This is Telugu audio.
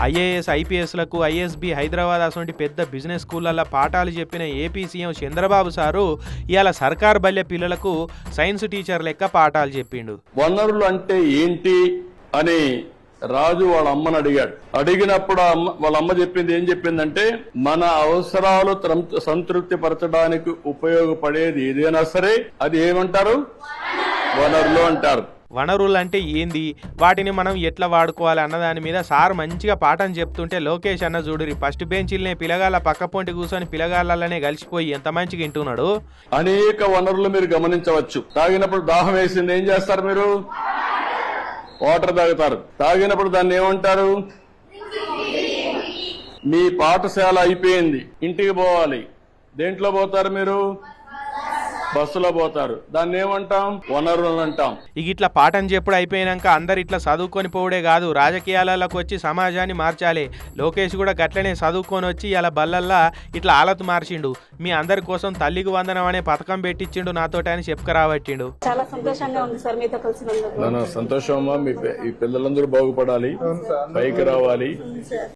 ఐఏఎస్ ఐపీఎస్లకు ఐఎస్బి హైదరాబాద్ అటువంటి పెద్ద బిజినెస్ స్కూళ్ళల్లో పాఠాలు చెప్పిన ఏపీ సీఎం చంద్రబాబు సారు ఇవాళ సర్కార్ బల్లె పిల్లలకు సైన్స్ టీచర్ లెక్క పాఠాలు చెప్పిండు. వనరులు అంటే ఏంటి అని రాజు వాళ్ళ అమ్మని అడిగాడు. అడిగినప్పుడు వాళ్ళ అమ్మ చెప్పింది ఏం చెప్పిందంటే, మన అవసరాలు సంతృప్తి పరచడానికి ఉపయోగపడేది ఏదైనా సరే అది ఏమంటారు, వనరులు అంటారు. వనరులు అంటే ఏంది, వాటిని మనం ఎట్లా వాడుకోవాలి అన్న దాని మీద సార్ మంచిగా పాఠం చెప్తుంటే లోకేష్ అన్న చూడురి ఫస్ట్ బెంచీలనే పిల్లగాళ్ళ పక్క పొంటి కూర్చొని పిల్లగాళ్ళనే కలిసిపోయి ఎంత మంచిగా వింటున్నాడు. అనేక వనరులు మీరు గమనించవచ్చు. తాగినప్పుడు దాహం వేసింది, ఏం చేస్తారు మీరు, వాటర్ తాగుతారు. తాగినప్పుడు దాన్ని ఏమంటారు, మీ పాఠశాల అయిపోయింది ఇంటికి పోవాలి, దేంట్లో పోతారు మీరు, బస్సులో పోతారు, దాన్ని ఏమంటాం, వనరులు అంటాం. ఇక ఇట్లా పాఠం చెప్పుడు అయిపోయినాక అందరు ఇట్లా చదువుకొని పోవడే కాదు, రాజకీయాలకు వచ్చి సమాజాన్ని మార్చాలి. లోకేష్ కూడా గట్లనే చదువుకొని వచ్చి ఇలా బల్లల్లా ఇట్లా ఆలతు మార్చిండు. మీ అందరి కోసం తల్లికి వందనం అనే పథకం పెట్టించిండు నాతోటి అని చెప్పుకరాబట్టిండు. చాలా సంతోషంగా ఉంది సార్ మీతో కలిసినందుకు. సంతోషం అమ్మా, మీ పిల్లలందరూ బాగుపడాలి, పైకి రావాలి.